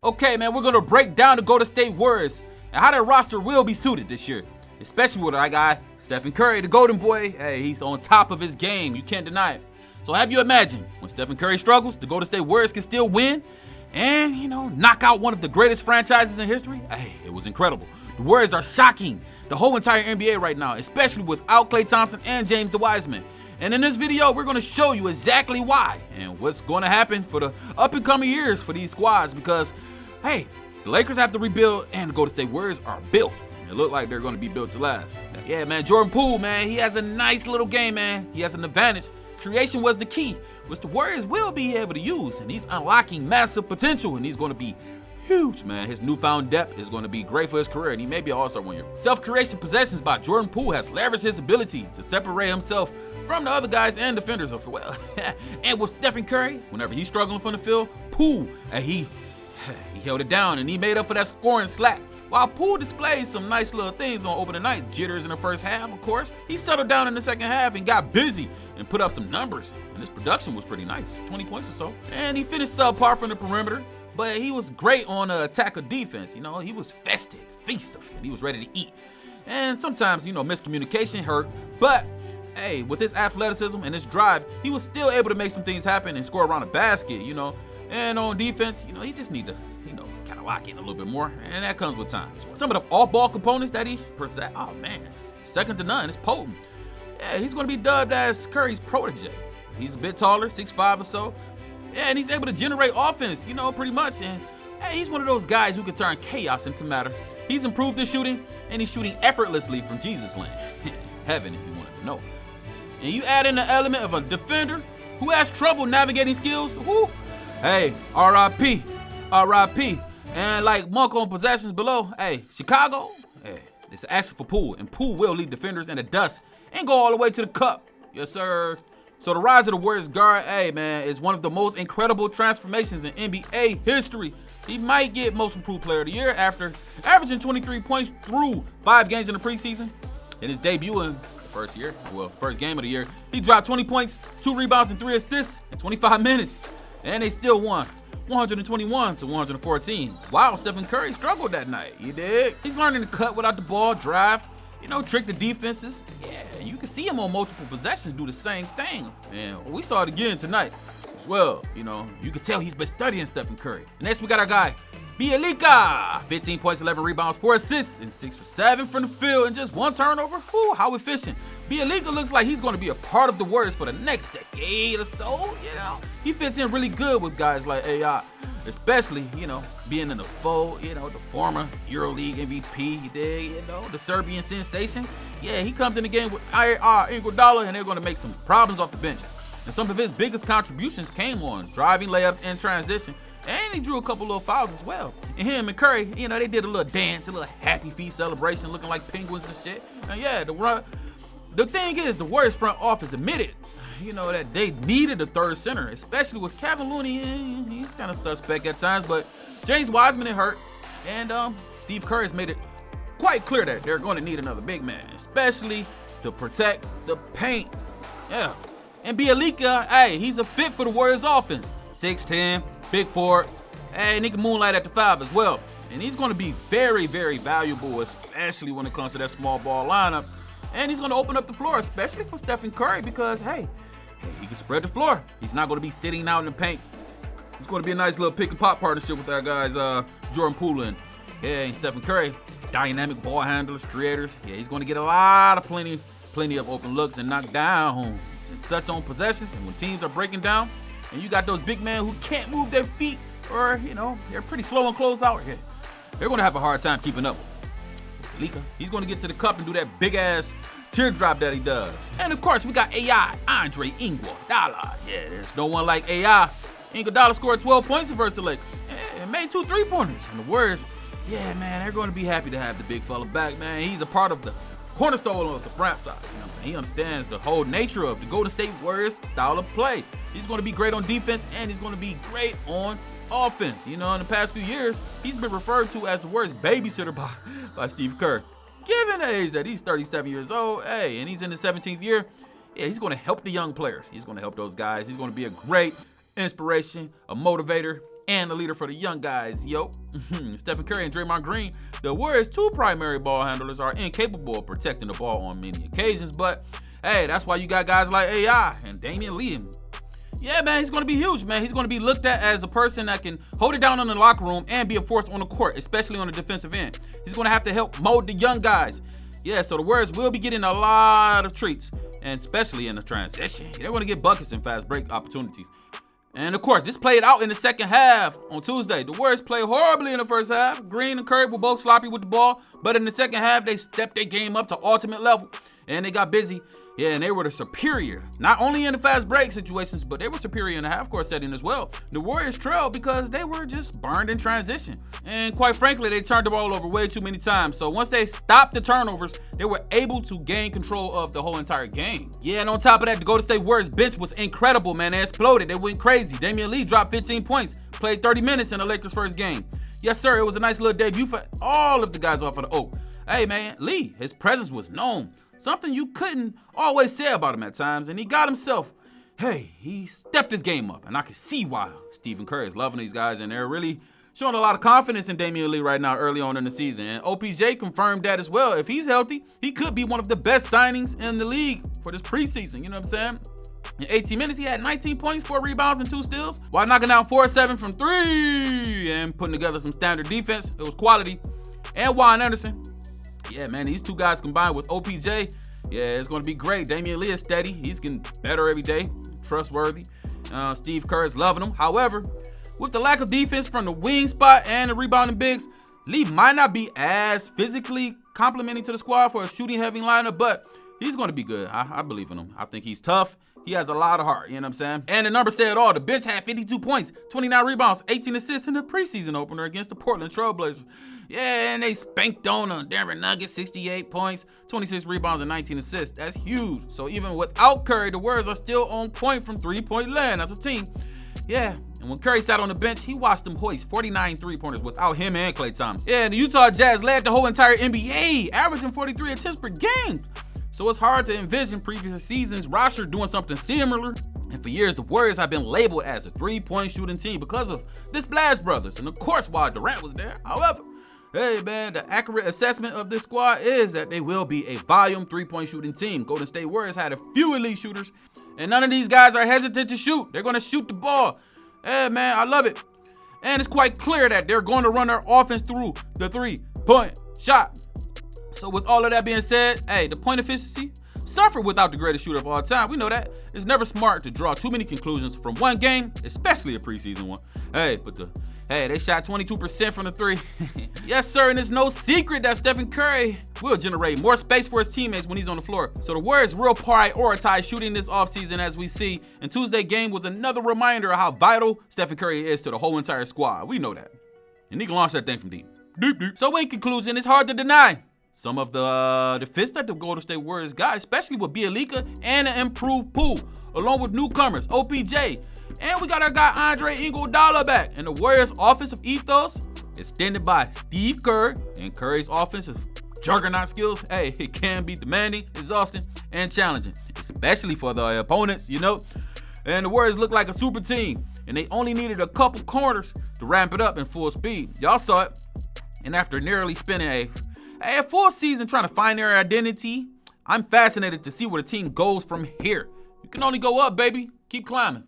Okay, man, we're going to break down the Golden State Warriors and how their roster will be suited this year, especially with our guy, Stephen Curry, the Golden Boy. Hey, he's on top of his game. You can't deny it. So have you imagined when Stephen Curry struggles, the Golden State Warriors can still win and, knock out one of the greatest franchises in history? Hey, it was incredible. The Warriors are shocking the whole entire NBA right now, especially without Klay Thompson and James DeWiseman. And in this video, we're going to show you exactly why and what's going to happen for the up-and-coming years for these squads because, hey, the Lakers have to rebuild and the Golden State Warriors are built. And it look like they're going to be built to last. Yeah, man, Jordan Poole, man, he has a nice little game, man. He has an advantage. Creation was the key, which the Warriors will be able to use. And he's unlocking massive potential, and he's going to be huge, man. His newfound depth is going to be great for his career, and he may be an all-star one year. Self-creation possessions by Jordan Poole has leveraged his ability to separate himself from the other guys and defenders of well. And with Stephen Curry, whenever he's struggling from the field, Poole, he held it down and he made up for that scoring slack. While Poole displayed some nice little things on opening night, jitters in the first half, of course, he settled down in the second half and got busy and put up some numbers. And his production was pretty nice, 20 points or so. And he finished subpar from the perimeter, but he was great on attack or defense. He was festive, feastive, and he was ready to eat. And sometimes, miscommunication hurt, but hey, with his athleticism and his drive, he was still able to make some things happen and score around the basket, And on defense, he just need to, kind of lock in a little bit more, and that comes with time. Some of the off-ball components that he presents, oh man, it's second to none. It's potent. Yeah, he's going to be dubbed as Curry's protege. He's a bit taller, 6'5" or so. Yeah, and he's able to generate offense, pretty much. And hey, he's one of those guys who can turn chaos into matter. He's improved his shooting, and he's shooting effortlessly from Jesus land. Heaven, if you wanted to know. And you add in the element of a defender who has trouble navigating skills. Woo. Hey, R.I.P. R.I.P. And like Monk on possessions below, hey, Chicago, hey, it's action for Poole, and Poole will lead defenders in the dust and go all the way to the cup. Yes, sir. So the rise of the Warriors guard, hey, man, is one of the most incredible transformations in NBA history. He might get Most Improved Player of the Year after averaging 23 points through 5 games in the preseason. In his debut in the first game of the year, he dropped 20 points, 2 rebounds, and 3 assists in 25 minutes. And they still won 121 to 114. Wow, Stephen Curry struggled that night. You dig? He's learning to cut without the ball, drive, trick the defenses. Yeah, you can see him on multiple possessions do the same thing. And we saw it again tonight as well. You can tell he's been studying Stephen Curry. And next we got our guy, Bjelica. 15 points, 11 rebounds, 4 assists, and 6 for 7 from the field, and just 1 turnover. Whew, how efficient. Bjelica looks like he's going to be a part of the Warriors for the next decade or so. He fits in really good with guys like AI, especially, being in the fold, the former EuroLeague MVP, you dig, the Serbian sensation. Yeah, he comes in the game with Iguodala, and they're going to make some problems off the bench. And some of his biggest contributions came on driving layups and transition. And he drew a couple little fouls as well. And him and Curry, they did a little dance, a little happy feet celebration, looking like penguins and shit. And yeah, the thing is, the Warriors front office admitted, that they needed a third center, especially with Kevin Looney. He's kind of suspect at times, but James Wiseman is hurt, and Steve Kerr has made it quite clear that they're going to need another big man, especially to protect the paint. Yeah, and Bjelica, hey, he's a fit for the Warriors offense. 6'10", big forward, and he can moonlight at the 5 as well. And he's going to be very, very valuable, especially when it comes to that small ball lineups. And he's going to open up the floor, especially for Stephen Curry, because, hey, he can spread the floor. He's not going to be sitting out in the paint. It's going to be a nice little pick and pop partnership with our guys, Jordan Poole and Stephen Curry. Dynamic ball handlers, creators. Yeah, he's going to get plenty of open looks and knock down such on possessions. And when teams are breaking down, and you got those big men who can't move their feet, or they're pretty slow and close out. Yeah, they're going to have a hard time keeping up with Bjelica. He's going to get to the cup and do that big ass teardrop that he does. And of course, we got AI, Andre Iguodala. Yeah, there's no one like AI. Iguodala scored 12 points versus the Lakers and made 2 3-pointers. And the Warriors, yeah, man, they're going to be happy to have the big fella back, man. He's a part of the cornerstone of the franchise. You know what I'm saying? He understands the whole nature of the Golden State Warriors style of play. He's going to be great on defense, and he's going to be great on offense. In the past few years, he's been referred to as the worst babysitter by Steve Kerr. Given the age that he's 37 years old, hey, and he's in his 17th year, yeah, he's going to help the young players. He's going to help those guys. He's going to be a great inspiration, a motivator, and the leader for the young guys, yo. Stephen Curry and Draymond Green, the Warriors' two primary ball handlers, are incapable of protecting the ball on many occasions, but hey, that's why you got guys like AI and Damian Lee. Yeah, man, he's going to be huge, man. He's going to be looked at as a person that can hold it down in the locker room and be a force on the court, especially on the defensive end. He's going to have to help mold the young guys. Yeah, so the Warriors will be getting a lot of treats, and especially in the transition. They're going to get buckets and fast break opportunities. And of course, this played out in the second half on Tuesday. The Warriors played horribly in the first half. Green and Curry were both sloppy with the ball, but in the second half, they stepped their game up to ultimate level, and they got busy. Yeah, and they were the superior, not only in the fast break situations, but they were superior in the half-court setting as well. The Warriors trailed because they were just burned in transition. And quite frankly, they turned the ball over way too many times. So once they stopped the turnovers, they were able to gain control of the whole entire game. Yeah, and on top of that, the Golden State Warriors bench was incredible, man. They exploded. They went crazy. Damian Lee dropped 15 points, played 30 minutes in the Lakers' first game. Yes, sir, it was a nice little debut for all of the guys off of the Oak. Hey, man, Lee, his presence was known. Something you couldn't always say about him at times, and he got himself, he stepped his game up, and I can see why. Stephen Curry is loving these guys, and they're really showing a lot of confidence in Damian Lee right now early on in the season. And OPJ confirmed that as well. If he's healthy, he could be one of the best signings in the league for this preseason, you know what I'm saying? In 18 minutes, he had 19 points, 4 rebounds, and 2 steals, while knocking down 4-7 from 3 and putting together some standard defense. It was quality. And Juan Anderson. Yeah, man, these two guys combined with OPJ, yeah, it's going to be great. Damian Lee is steady. He's getting better every day, trustworthy. Steve Kerr is loving him. However, with the lack of defense from the wing spot and the rebounding bigs, Lee might not be as physically complimenting to the squad for a shooting-heavy lineup, but he's going to be good. I believe in him. I think he's tough. He has a lot of heart, you know what I'm saying? And the numbers say it all. The bench had 52 points, 29 rebounds, 18 assists in the preseason opener against the Portland Trailblazers. Yeah, and they spanked on a Denver Nuggets, 68 points, 26 rebounds, and 19 assists. That's huge. So even without Curry, the Warriors are still on point from three-point land as a team. Yeah, and when Curry sat on the bench, he watched them hoist 49 three-pointers without him and Klay Thompson. Yeah, and the Utah Jazz led the whole entire NBA, averaging 43 attempts per game. So it's hard to envision previous seasons' roster doing something similar. And for years, the Warriors have been labeled as a three-point shooting team because of the Splash Brothers, and of course, while Durant was there. However, hey man, the accurate assessment of this squad is that they will be a volume three-point shooting team. Golden State Warriors had a few elite shooters, and none of these guys are hesitant to shoot. They're going to shoot the ball. Hey man, I love it. And it's quite clear that they're going to run their offense through the three-point shot. So with all of that being said, hey, the point efficiency suffered without the greatest shooter of all time. We know that. It's never smart to draw too many conclusions from one game, especially a preseason one. Hey, but they shot 22% from the three. Yes, sir, and it's no secret that Stephen Curry will generate more space for his teammates when he's on the floor. So the Warriors will prioritize shooting this offseason, as we see. And Tuesday's game was another reminder of how vital Stephen Curry is to the whole entire squad. We know that. And he can launch that thing from deep. Deep. So in conclusion, it's hard to deny some of the fits that the Golden State Warriors got, especially with Bjelica and an improved pool, along with newcomers, OPJ. And we got our guy Andre Iguodala back. And the Warriors' offensive ethos, extended by Steve Kerr and Curry's offensive juggernaut skills, hey, it can be demanding, exhausting, and challenging, especially for the opponents, you know. And the Warriors look like a super team, and they only needed a couple corners to ramp it up in full speed. Y'all saw it. And after nearly spending a full season trying to find their identity, I'm fascinated to see where the team goes from here. You can only go up, baby. Keep climbing.